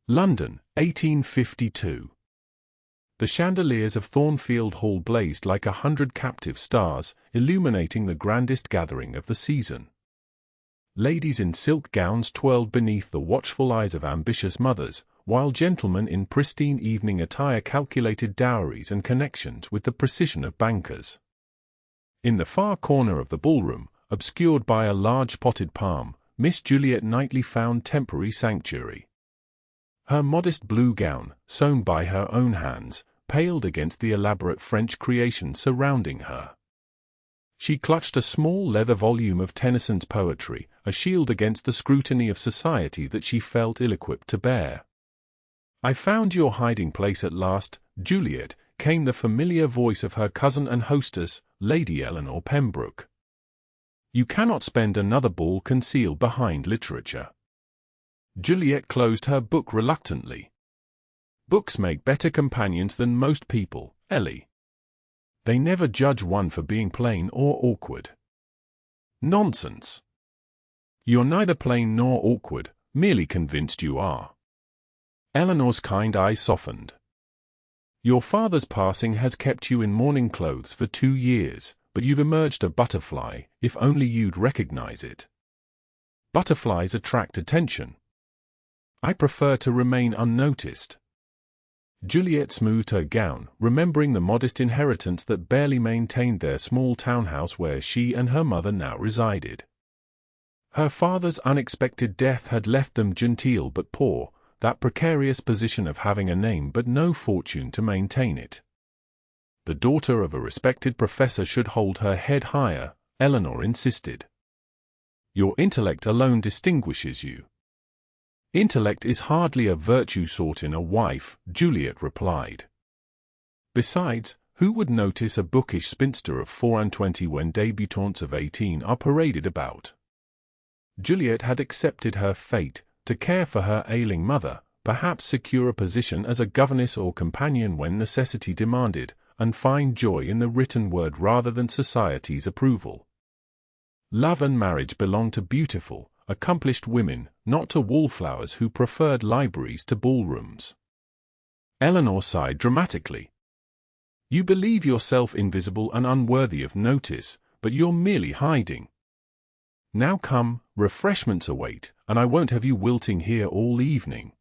London, 1852. The chandeliers of Thornfield Hall blazed like 100 captive stars, illuminating the grandest gathering of the season. Ladies in silk gowns twirled beneath the watchful eyes of ambitious mothers, while gentlemen in pristine evening attire calculated dowries and connections with the precision of bankers. In the far corner of the ballroom, obscured by a large potted palm, Miss Juliet Knightley found temporary sanctuary. Her modest blue gown, sewn by her own hands, paled against the elaborate French creation surrounding her. She clutched a small leather volume of Tennyson's poetry, a shield against the scrutiny of society that she felt ill-equipped to bear. "I found your hiding place at last, Juliet," came the familiar voice of her cousin and hostess, Lady Eleanor Pembroke. "You cannot spend another ball concealed behind literature." Juliet closed her book reluctantly. "Books make better companions than most people, Ellie. They never judge one for being plain or awkward." "Nonsense. You're neither plain nor awkward, merely convinced you are." Eleanor's kind eyes softened. "Your father's passing has kept you in mourning clothes for 2 years, but you've emerged a butterfly, if only you'd recognize it. Butterflies attract attention. I prefer to remain unnoticed." Juliet smoothed her gown, remembering the modest inheritance that barely maintained their small townhouse where she and her mother now resided. Her father's unexpected death had left them genteel but poor, that precarious position of having a name but no fortune to maintain it. The daughter of a respected professor should hold her head higher, Eleanor insisted. "Your intellect alone distinguishes you." "Intellect is hardly a virtue sought in a wife," Juliet replied. "Besides, who would notice a bookish spinster of 24 when débutantes of 18 are paraded about?" Juliet had accepted her fate, to care for her ailing mother, perhaps secure a position as a governess or companion when necessity demanded, and find joy in the written word rather than society's approval. Love and marriage belong to beautiful, accomplished women, not to wallflowers who preferred libraries to ballrooms. Eleanor sighed dramatically. "You believe yourself invisible and unworthy of notice, but you're merely hiding. Now come, refreshments await, and I won't have you wilting here all evening."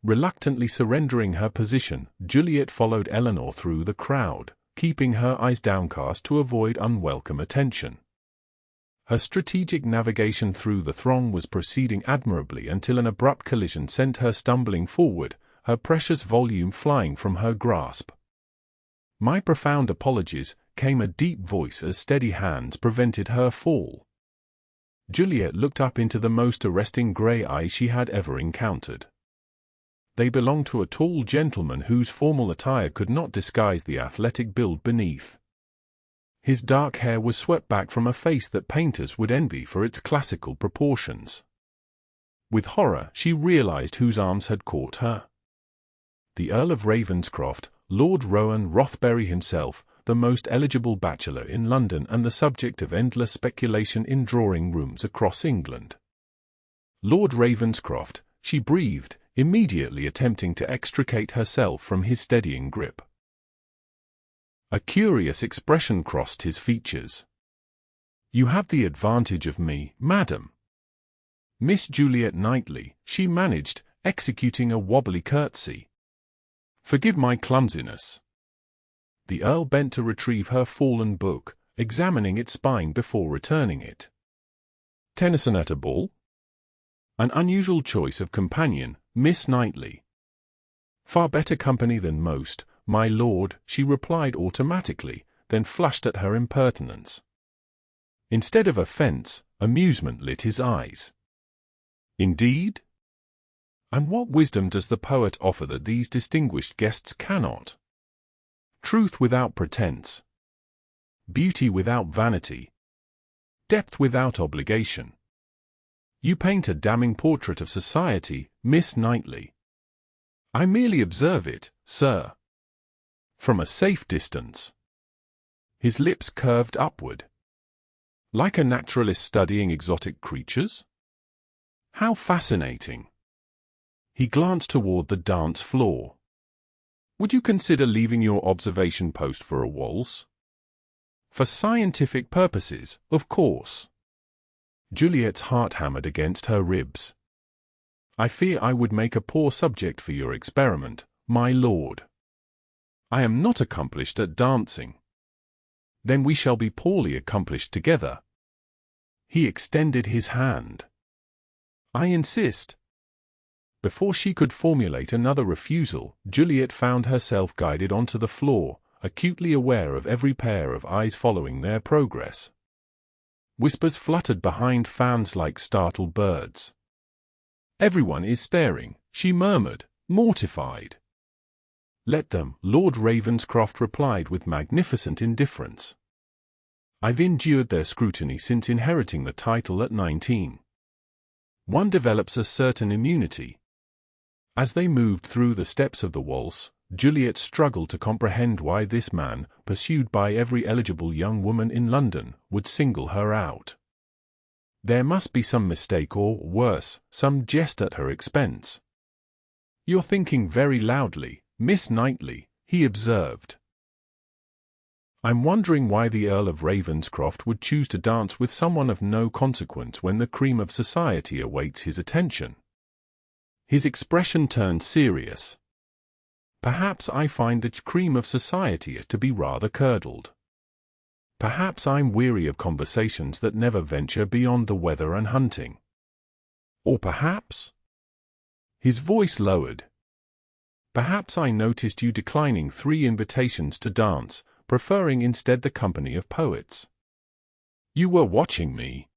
Reluctantly surrendering her position, Juliet followed Eleanor through the crowd, keeping her eyes downcast to avoid unwelcome attention. Her strategic navigation through the throng was proceeding admirably until an abrupt collision sent her stumbling forward, her precious volume flying from her grasp. "My profound apologies," came a deep voice as steady hands prevented her fall. Juliet looked up into the most arresting grey eyes she had ever encountered. They belonged to a tall gentleman whose formal attire could not disguise the athletic build beneath. His dark hair was swept back from a face that painters would envy for its classical proportions. With horror, she realized whose arms had caught her. The Earl of Ravenscroft, Lord Rowan Rothbury himself, the most eligible bachelor in London and the subject of endless speculation in drawing-rooms across England. "Lord Ravenscroft," she breathed, immediately attempting to extricate herself from his steadying grip. A curious expression crossed his features. "You have the advantage of me, madam." "Miss Juliet Knightley," she managed, executing a wobbly curtsy. "Forgive my clumsiness." The Earl bent to retrieve her fallen book, examining its spine before returning it. "Tennyson at a ball? An unusual choice of companion, Miss Knightley." "Far better company than most, my lord," she replied automatically, then flushed at her impertinence. Instead of offense, amusement lit his eyes. "Indeed? And what wisdom does the poet offer that these distinguished guests cannot? Truth without pretense. Beauty without vanity. Depth without obligation. You paint a damning portrait of society, Miss Knightley." "I merely observe it, sir. From a safe distance." His lips curved upward. "Like a naturalist studying exotic creatures? How fascinating." He glanced toward the dance floor. Would you consider leaving your observation post for a waltz? For scientific purposes, of course. Juliet's heart hammered against her ribs. I fear I would make a poor subject for your experiment, my lord. I am not accomplished at dancing. Then we shall be poorly accomplished together. He extended his hand. I insist. Before she could formulate another refusal, Juliet found herself guided onto the floor, acutely aware of every pair of eyes following their progress. Whispers fluttered behind fans like startled birds. Everyone is staring, she murmured, mortified. Let them, Lord Ravenscroft replied with magnificent indifference. I've endured their scrutiny since inheriting the title at 19. One develops a certain immunity. As they moved through the steps of the waltz, Juliet struggled to comprehend why this man, pursued by every eligible young woman in London, would single her out. There must be some mistake or, worse, some jest at her expense. You're thinking very loudly, Miss Knightley, he observed. I'm wondering why the Earl of Ravenscroft would choose to dance with someone of no consequence when the cream of society awaits his attention. His expression turned serious. Perhaps I find the cream of society to be rather curdled. Perhaps I'm weary of conversations that never venture beyond the weather and hunting. Or perhaps... His voice lowered. Perhaps I noticed you declining 3 invitations to dance, preferring instead the company of poets. You were watching me.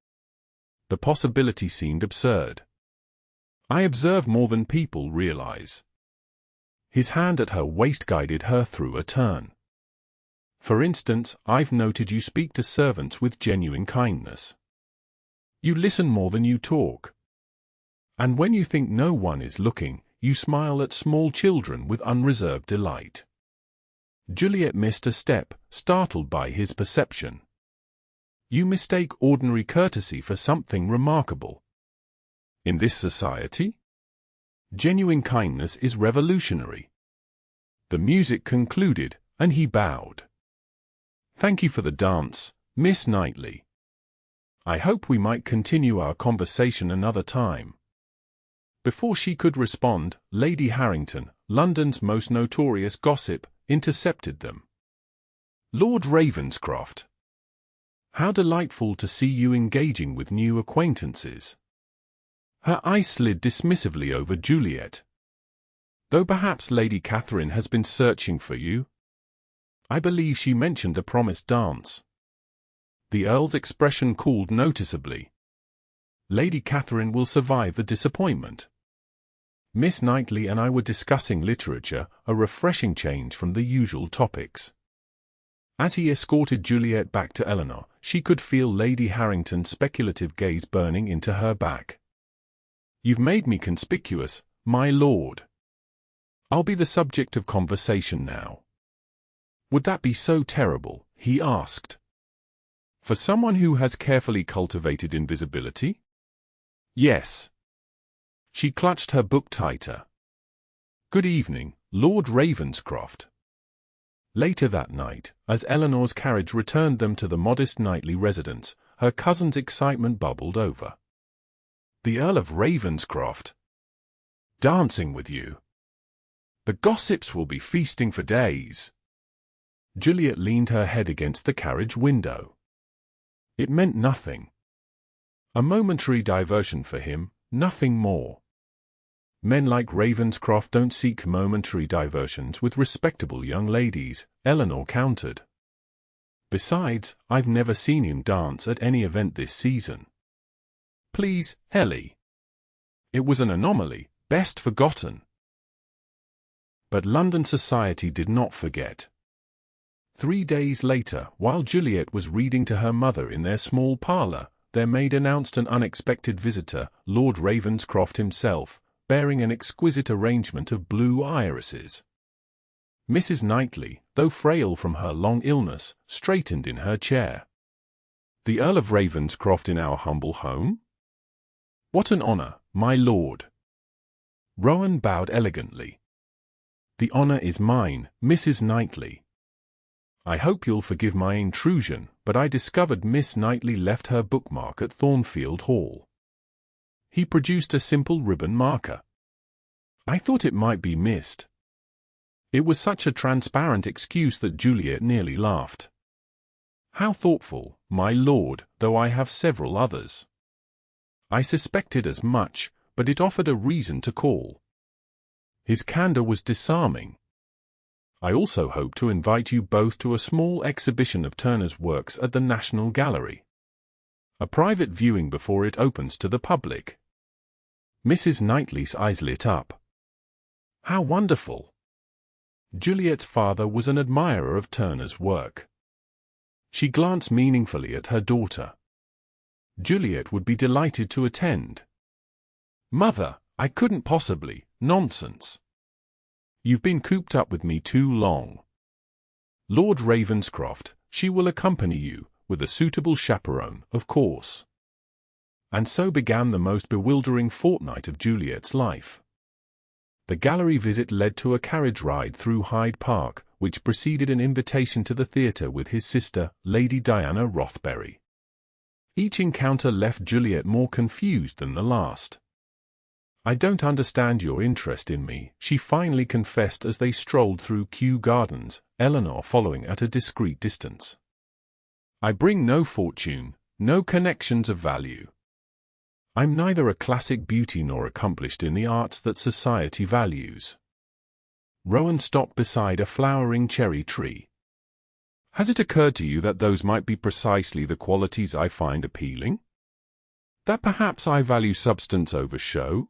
The possibility seemed absurd. I observe more than people realize. His hand at her waist guided her through a turn. For instance, I've noted you speak to servants with genuine kindness. You listen more than you talk. And when you think no one is looking, you smile at small children with unreserved delight. Juliet missed a step, startled by his perception. You mistake ordinary courtesy for something remarkable. In this society? Genuine kindness is revolutionary. The music concluded, and he bowed. Thank you for the dance, Miss Knightley. I hope we might continue our conversation another time. Before she could respond, Lady Harrington, London's most notorious gossip, intercepted them. Lord Ravenscroft. How delightful to see you engaging with new acquaintances. Her eyes slid dismissively over Juliet. Though perhaps Lady Catherine has been searching for you. I believe she mentioned a promised dance. The Earl's expression cooled noticeably. Lady Catherine will survive the disappointment. Miss Knightley and I were discussing literature, a refreshing change from the usual topics. As he escorted Juliet back to Eleanor, she could feel Lady Harrington's speculative gaze burning into her back. You've made me conspicuous, my lord. I'll be the subject of conversation now. Would that be so terrible? He asked. For someone who has carefully cultivated invisibility? Yes. She clutched her book tighter. Good evening, Lord Ravenscroft. Later that night, as Eleanor's carriage returned them to the modest Knightley residence, her cousin's excitement bubbled over. The Earl of Ravenscroft. Dancing with you. The gossips will be feasting for days. Juliet leaned her head against the carriage window. It meant nothing. A momentary diversion for him, nothing more. Men like Ravenscroft don't seek momentary diversions with respectable young ladies, Eleanor countered. Besides, I've never seen him dance at any event this season. Please, Ellie. It was an anomaly, best forgotten. But London society did not forget. 3 days later, while Juliet was reading to her mother in their small parlour, their maid announced an unexpected visitor, Lord Ravenscroft himself, bearing an exquisite arrangement of blue irises. Mrs. Knightley, though frail from her long illness, straightened in her chair. The Earl of Ravenscroft in our humble home? What an honour, my lord. Rowan bowed elegantly. "The honor is mine, Mrs. Knightley. I hope you'll forgive my intrusion, but I discovered Miss Knightley left her bookmark at Thornfield Hall." He produced a simple ribbon marker. "I thought it might be missed." It was such a transparent excuse that Juliet nearly laughed. "How thoughtful, my lord, though I have several others." "I suspected as much, but it offered a reason to call." His candor was disarming. "I also hope to invite you both to a small exhibition of Turner's works at the National Gallery. A private viewing before it opens to the public." Mrs. Knightley's eyes lit up. "How wonderful!" Juliet's father was an admirer of Turner's work. She glanced meaningfully at her daughter. Juliet would be delighted to attend. "Mother, I couldn't possibly." "Nonsense. You've been cooped up with me too long. Lord Ravenscroft, she will accompany you, with a suitable chaperone, of course." And so began the most bewildering fortnight of Juliet's life. The gallery visit led to a carriage ride through Hyde Park, which preceded an invitation to the theatre with his sister, Lady Diana Rothbury. Each encounter left Juliet more confused than the last. "I don't understand your interest in me," she finally confessed as they strolled through Kew Gardens, Eleanor following at a discreet distance. "I bring no fortune, no connections of value. I'm neither a classic beauty nor accomplished in the arts that society values." Rowan stopped beside a flowering cherry tree. "Has it occurred to you that those might be precisely the qualities I find appealing? That perhaps I value substance over show?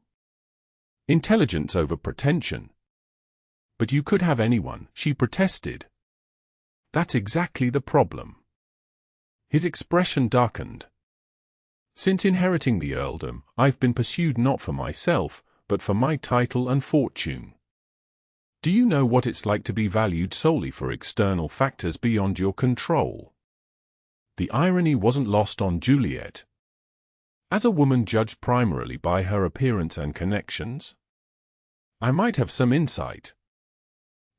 Intelligence over pretension?" "But you could have anyone," she protested. "That's exactly the problem." His expression darkened. "Since inheriting the earldom, I've been pursued not for myself, but for my title and fortune. Do you know what it's like to be valued solely for external factors beyond your control?" The irony wasn't lost on Juliet. "As a woman judged primarily by her appearance and connections? I might have some insight."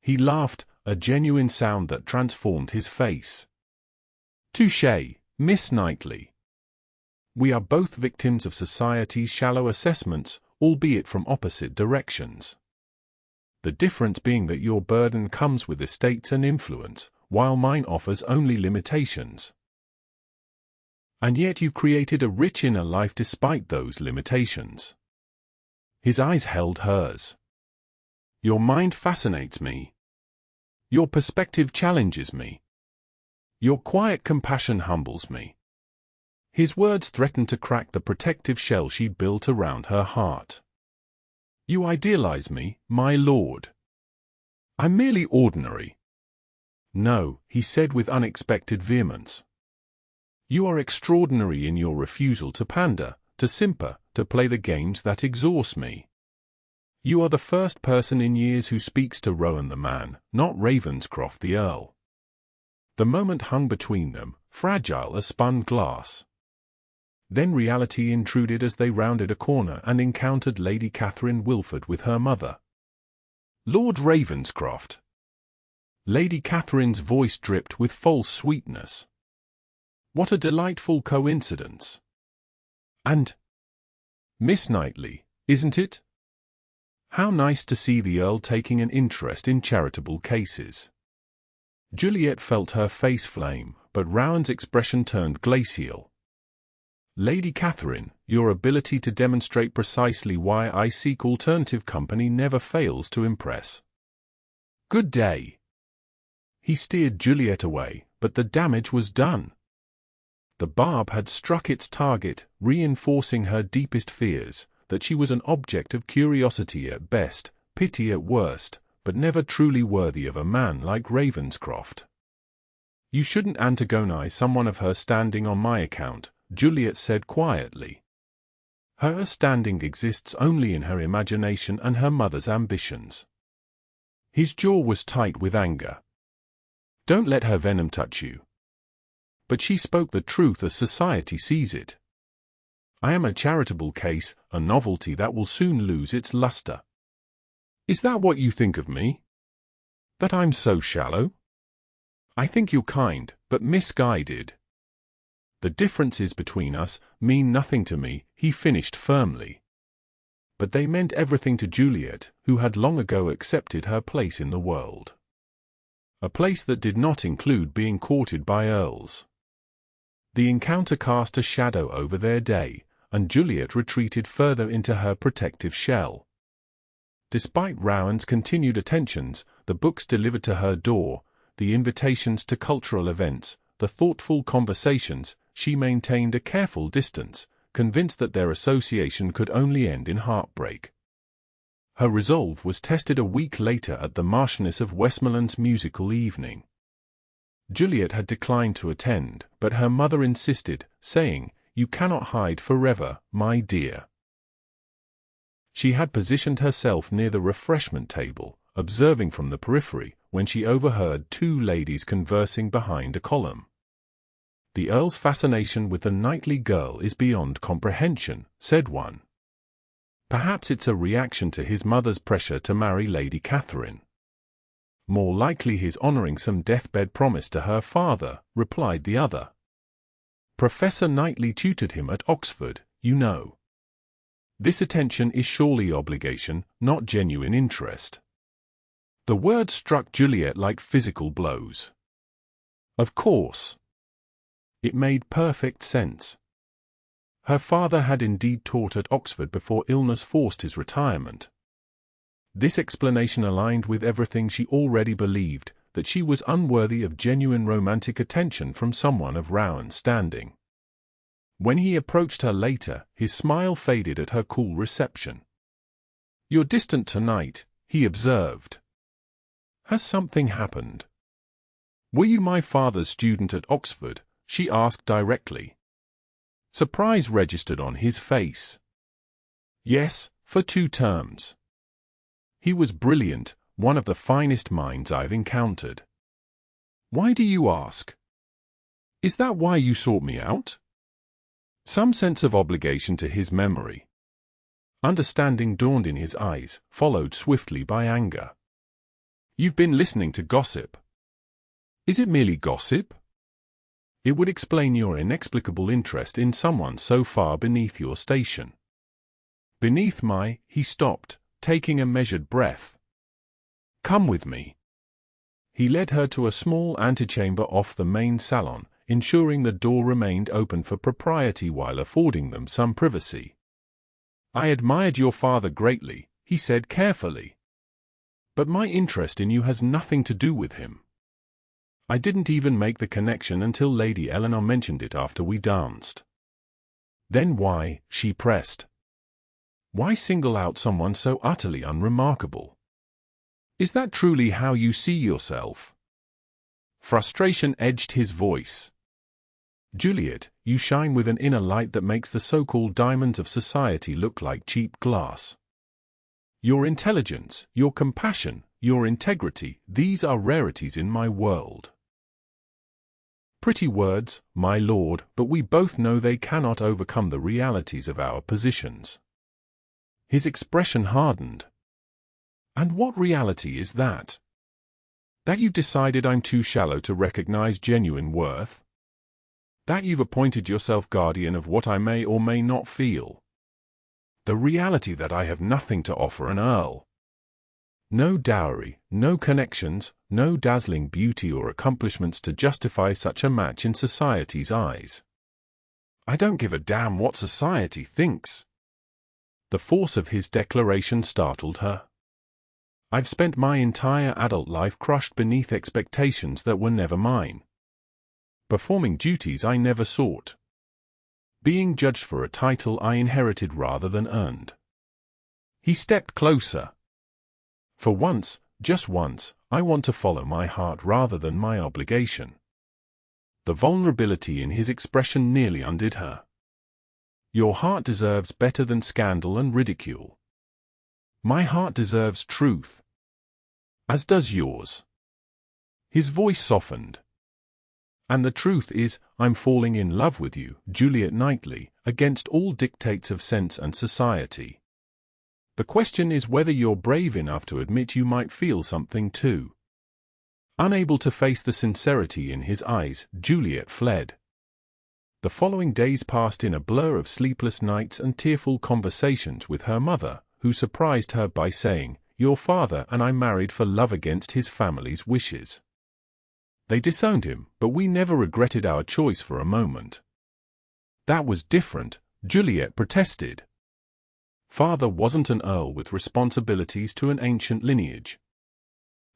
He laughed, a genuine sound that transformed his face. "Touché, Miss Knightley. We are both victims of society's shallow assessments, albeit from opposite directions. The difference being that your burden comes with estates and influence, while mine offers only limitations. And yet you've created a rich inner life despite those limitations." His eyes held hers. "Your mind fascinates me. Your perspective challenges me. Your quiet compassion humbles me." His words threatened to crack the protective shell she'd built around her heart. "You idealize me, my lord." "I'm merely ordinary." "No," he said with unexpected vehemence. "You are extraordinary in your refusal to pander, to simper, to play the games that exhaust me. You are the first person in years who speaks to Rowan the man, not Ravenscroft the Earl." The moment hung between them, fragile as spun glass. Then reality intruded as they rounded a corner and encountered Lady Catherine Wilford with her mother. "Lord Ravenscroft." Lady Catherine's voice dripped with false sweetness. "What a delightful coincidence. And Miss Knightley, isn't it? How nice to see the Earl taking an interest in charitable cases." Juliet felt her face flame, but Rowan's expression turned glacial. "Lady Catherine, your ability to demonstrate precisely why I seek alternative company never fails to impress. Good day." He steered Juliet away, but the damage was done. The barb had struck its target, reinforcing her deepest fears, that she was an object of curiosity at best, pity at worst, but never truly worthy of a man like Ravenscroft. "You shouldn't antagonize someone of her standing on my account," Juliet said quietly. "Her standing exists only in her imagination and her mother's ambitions." His jaw was tight with anger. "Don't let her venom touch you." But she spoke the truth as society sees it. "I am a charitable case, a novelty that will soon lose its luster." Is that what you think of me? That I'm so shallow? I think you're kind, but misguided. The differences between us mean nothing to me, he finished firmly. But they meant everything to Juliet, who had long ago accepted her place in the world. A place that did not include being courted by earls. The encounter cast a shadow over their day, and Juliet retreated further into her protective shell. Despite Rowan's continued attentions, the books delivered to her door, the invitations to cultural events, the thoughtful conversations, she maintained a careful distance, convinced that their association could only end in heartbreak. Her resolve was tested a week later at the Marchioness of Westmoreland's musical evening. Juliet had declined to attend, but her mother insisted, saying, "You cannot hide forever, my dear." She had positioned herself near the refreshment table, observing from the periphery, when she overheard two ladies conversing behind a column. "The Earl's fascination with the Knightley girl is beyond comprehension," said one. "Perhaps it's a reaction to his mother's pressure to marry Lady Catherine." "More likely he's honoring some deathbed promise to her father," replied the other. "Professor Knightley tutored him at Oxford, you know. This attention is surely obligation, not genuine interest." The word struck Juliet like physical blows. Of course. It made perfect sense. Her father had indeed taught at Oxford before illness forced his retirement. This explanation aligned with everything she already believed, that she was unworthy of genuine romantic attention from someone of Rowan's standing. When he approached her later, his smile faded at her cool reception. "You're distant tonight," he observed. "Has something happened?" "Were you my father's student at Oxford?" she asked directly. Surprise registered on his face. "Yes, for 2 terms. He was brilliant, one of the finest minds I've encountered." "Why do you ask? Is that why you sought me out?" Some sense of obligation to his memory. Understanding dawned in his eyes, followed swiftly by anger. "You've been listening to gossip." "Is it merely gossip?" "It would explain your inexplicable interest in someone so far beneath your station." "Beneath my—" He stopped, taking a measured breath. "Come with me." He led her to a small antechamber off the main salon, ensuring the door remained open for propriety while affording them some privacy. "I admired your father greatly," he said carefully. "But my interest in you has nothing to do with him. I didn't even make the connection until Lady Eleanor mentioned it after we danced." "Then why?" she pressed. "Why single out someone so utterly unremarkable? Is that truly how you see yourself?" Frustration edged his voice. "Juliet, you shine with an inner light that makes the so-called diamonds of society look like cheap glass. Your intelligence, your compassion, your integrity, these are rarities in my world." "Pretty words, my lord, but we both know they cannot overcome the realities of our positions." His expression hardened. "And what reality is that? That you've decided I'm too shallow to recognize genuine worth? That you've appointed yourself guardian of what I may or may not feel? The reality that I have nothing to offer an earl. No dowry, no connections, no dazzling beauty or accomplishments to justify such a match in society's eyes. I don't give a damn what society thinks." The force of his declaration startled her. "I've spent my entire adult life crushed beneath expectations that were never mine. Performing duties I never sought. Being judged for a title I inherited rather than earned." He stepped closer. "For once, just once, I want to follow my heart rather than my obligation." The vulnerability in his expression nearly undid her. "Your heart deserves better than scandal and ridicule." "My heart deserves truth." "As does yours." His voice softened. "And the truth is, I'm falling in love with you, Juliet Knightley, against all dictates of sense and society." The question is whether you're brave enough to admit you might feel something too. Unable to face the sincerity in his eyes, Juliet fled. The following days passed in a blur of sleepless nights and tearful conversations with her mother, who surprised her by saying, "Your father and I married for love against his family's wishes. They disowned him, but we never regretted our choice for a moment." "That was different," Juliet protested. "Father wasn't an earl with responsibilities to an ancient lineage."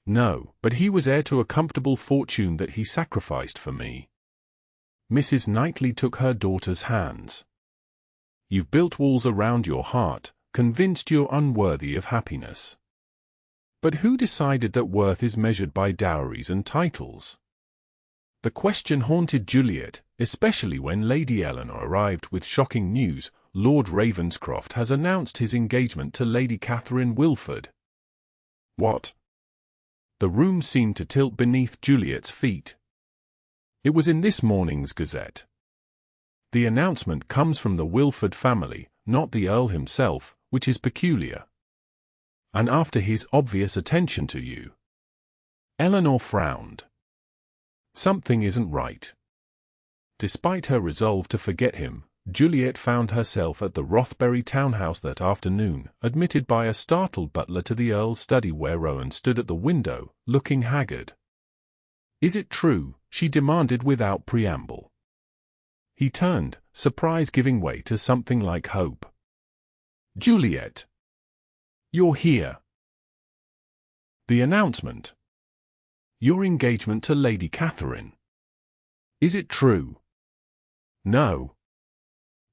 "No, but he was heir to a comfortable fortune that he sacrificed for me." Mrs. Knightley took her daughter's hands. "You've built walls around your heart, convinced you're unworthy of happiness. But who decided that worth is measured by dowries and titles?" The question haunted Juliet, especially when Lady Eleanor arrived with shocking news: Lord Ravenscroft has announced his engagement to Lady Catherine Wilford. What? The room seemed to tilt beneath Juliet's feet. It was in this morning's Gazette. The announcement comes from the Wilford family, not the Earl himself, which is peculiar. And after his obvious attention to you. Eleanor frowned. Something isn't right. Despite her resolve to forget him, Juliet found herself at the Rothbury townhouse that afternoon, admitted by a startled butler to the Earl's study where Rowan stood at the window, looking haggard. "Is it true?" she demanded without preamble. He turned, surprise giving way to something like hope. "Juliet! You're here!" "The announcement. Your engagement to Lady Catherine. Is it true?" "No."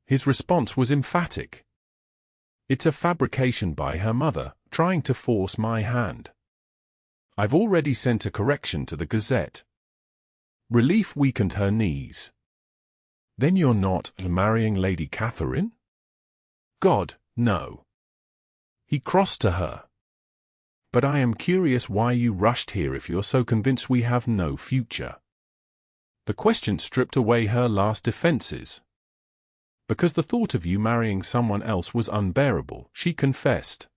His response was emphatic. "It's a fabrication by her mother, trying to force my hand. I've already sent a correction to the Gazette." Relief weakened her knees. "Then you're not marrying Lady Catherine?" "God, no." He crossed to her. "But I am curious why you rushed here if you're so convinced we have no future." The question stripped away her last defenses. "Because the thought of you marrying someone else was unbearable," she confessed.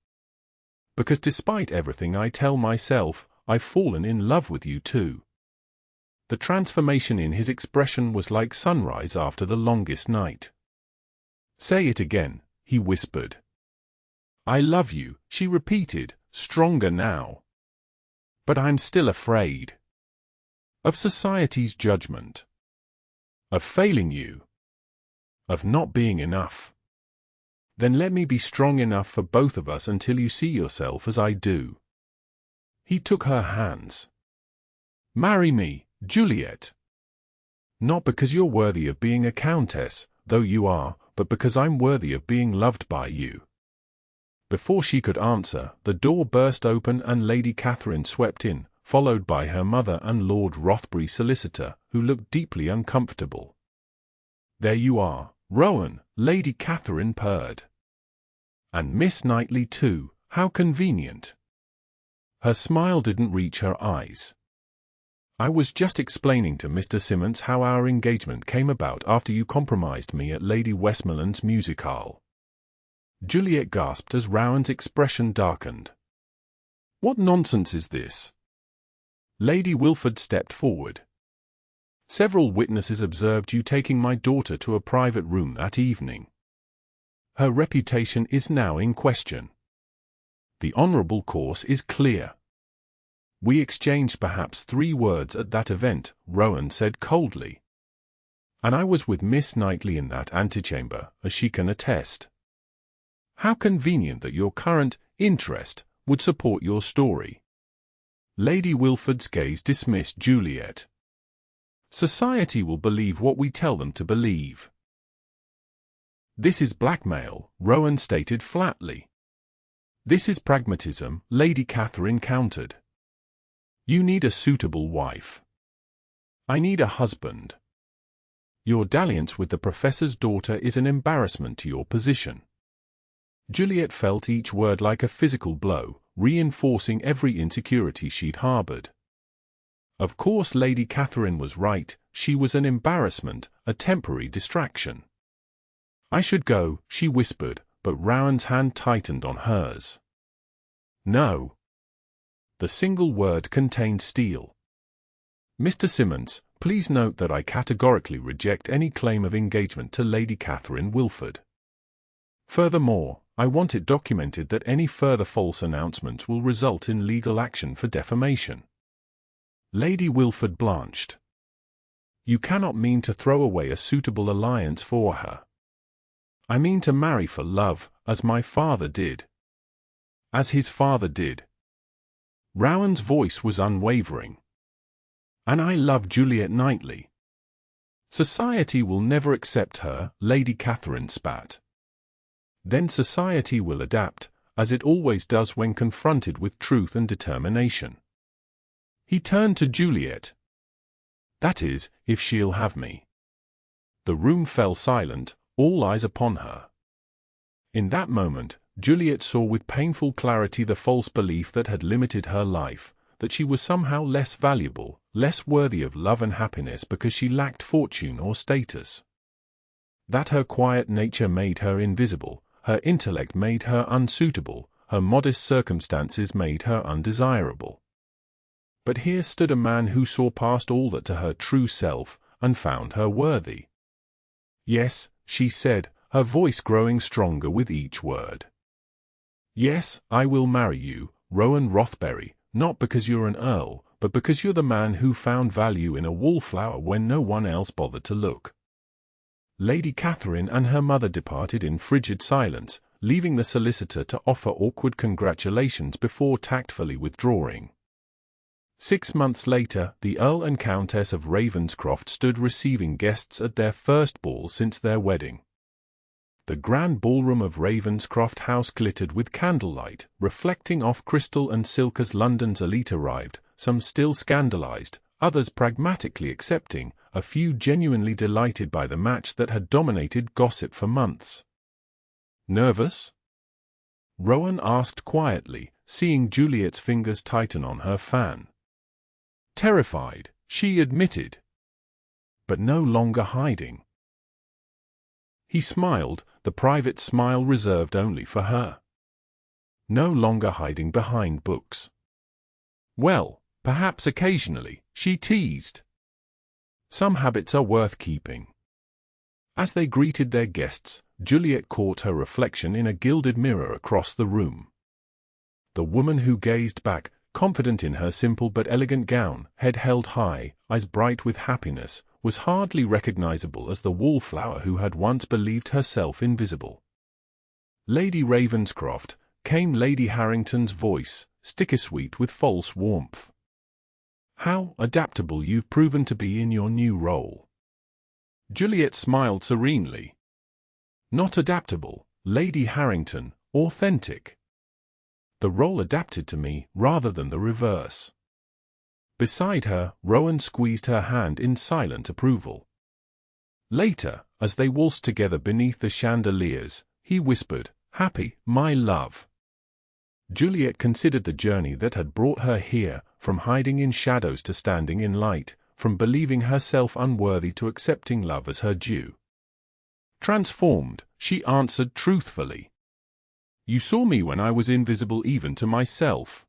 "Because despite everything I tell myself, I've fallen in love with you too." The transformation in his expression was like sunrise after the longest night. "Say it again," he whispered. "I love you," she repeated, stronger now. "But I'm still afraid." "Of society's judgment. Of failing you. Of not being enough." "Then let me be strong enough for both of us until you see yourself as I do." He took her hands. "Marry me, Juliet. Not because you're worthy of being a countess, though you are, but because I'm worthy of being loved by you." Before she could answer, the door burst open and Lady Catherine swept in, followed by her mother and Lord Rothbury's solicitor, who looked deeply uncomfortable. "There you are, Rowan," Lady Catherine purred. "And Miss Knightley too, how convenient." Her smile didn't reach her eyes. "I was just explaining to Mr. Simmons how our engagement came about after you compromised me at Lady Westmoreland's musicale." Juliet gasped as Rowan's expression darkened. "What nonsense is this?" Lady Wilford stepped forward. "Several witnesses observed you taking my daughter to a private room that evening. Her reputation is now in question. The honorable course is clear." "We exchanged perhaps 3 words at that event," Rowan said coldly. "And I was with Miss Knightley in that antechamber, as she can attest. How convenient that your current interest would support your story." Lady Wilford's gaze dismissed Juliet. "Society will believe what we tell them to believe." "This is blackmail," Rowan stated flatly. "This is pragmatism," Lady Catherine countered. "You need a suitable wife. I need a husband. Your dalliance with the professor's daughter is an embarrassment to your position." Juliet felt each word like a physical blow, reinforcing every insecurity she'd harbored. Of course Lady Catherine was right, she was an embarrassment, a temporary distraction. "I should go," she whispered, but Rowan's hand tightened on hers. No. The single word contained steel. Mr. Simmons, please note that I categorically reject any claim of engagement to Lady Catherine Wilford. Furthermore, I want it documented that any further false announcements will result in legal action for defamation. Lady Wilford blanched. You cannot mean to throw away a suitable alliance for her. I mean to marry for love, as my father did. As his father did. Rowan's voice was unwavering. And I love Juliet Knightley. Society will never accept her, Lady Catherine spat. Then society will adapt, as it always does when confronted with truth and determination. He turned to Juliet. That is, if she'll have me. The room fell silent, all eyes upon her. In that moment, Juliet saw with painful clarity the false belief that had limited her life, that she was somehow less valuable, less worthy of love and happiness because she lacked fortune or status. That her quiet nature made her invisible, her intellect made her unsuitable, her modest circumstances made her undesirable. But here stood a man who saw past all that to her true self, and found her worthy. Yes, she said, her voice growing stronger with each word. Yes, I will marry you, Rowan Rothbury, not because you're an earl, but because you're the man who found value in a wallflower when no one else bothered to look. Lady Catherine and her mother departed in frigid silence, leaving the solicitor to offer awkward congratulations before tactfully withdrawing. 6 months later, the Earl and Countess of Ravenscroft stood receiving guests at their first ball since their wedding. The grand ballroom of Ravenscroft House glittered with candlelight, reflecting off crystal and silk as London's elite arrived, some still scandalized, others pragmatically accepting, a few genuinely delighted by the match that had dominated gossip for months. Nervous? Rowan asked quietly, seeing Juliet's fingers tighten on her fan. Terrified, she admitted. But no longer hiding. He smiled, the private smile reserved only for her. No longer hiding behind books. Well, perhaps occasionally, she teased. Some habits are worth keeping. As they greeted their guests, Juliet caught her reflection in a gilded mirror across the room. The woman who gazed back, confident in her simple but elegant gown, head held high, eyes bright with happiness, was hardly recognizable as the wallflower who had once believed herself invisible. Lady Ravenscroft, came Lady Harrington's voice, sticky-sweet with false warmth. How adaptable you've proven to be in your new role. Juliet smiled serenely. Not adaptable, Lady Harrington, authentic. The role adapted to me rather than the reverse. Beside her, Rowan squeezed her hand in silent approval. Later, as they waltzed together beneath the chandeliers, he whispered, "Happy, my love." Juliet considered the journey that had brought her here, from hiding in shadows to standing in light, from believing herself unworthy to accepting love as her due. Transformed, she answered truthfully. You saw me when I was invisible even to myself.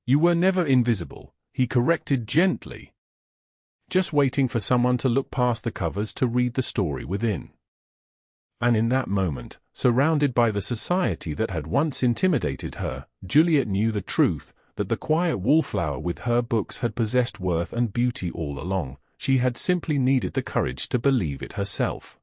You were never invisible, he corrected gently. Just waiting for someone to look past the covers to read the story within. And in that moment, surrounded by the society that had once intimidated her, Juliet knew the truth, that the quiet wallflower with her books had possessed worth and beauty all along. She had simply needed the courage to believe it herself.